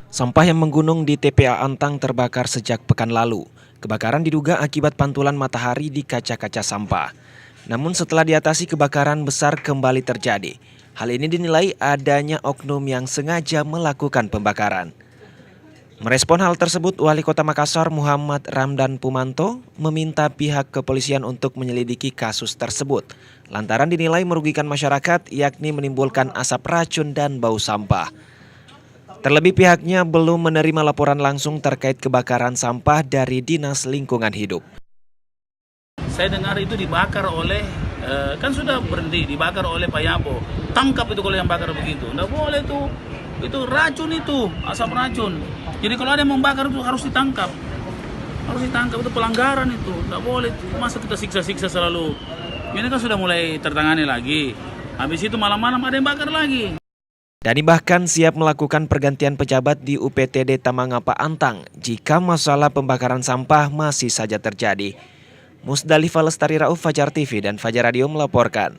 Sampah yang menggunung di TPA Antang terbakar sejak pekan lalu. Kebakaran diduga akibat pantulan matahari di kaca-kaca sampah. Namun setelah diatasi kebakaran besar kembali terjadi. Hal ini dinilai adanya oknum yang sengaja melakukan pembakaran. Merespon hal tersebut, Wali Kota Makassar Muhammad Ramdan Pumanto meminta pihak kepolisian untuk menyelidiki kasus tersebut. Lantaran dinilai merugikan masyarakat, yakni menimbulkan asap racun dan bau sampah. Terlebih pihaknya belum menerima laporan langsung terkait kebakaran sampah dari Dinas Lingkungan Hidup. Saya dengar itu dibakar oleh, kan sudah berhenti, dibakar oleh Pak Yabo. Tangkap itu kalau yang bakar begitu. Nggak boleh tuh, itu racun itu, asap racun. Jadi kalau ada yang membakar itu harus ditangkap. Harus ditangkap, itu pelanggaran itu. Nggak boleh, masa kita siksa-siksa selalu. Ini kan sudah mulai tertangani lagi. Habis itu malam-malam ada yang bakar lagi. Dhani bahkan siap melakukan pergantian pejabat di UPTD Tamangapa Antang jika masalah pembakaran sampah masih saja terjadi. Musdalifah Lestari Rauf, Fajar TV dan Fajar Radio melaporkan.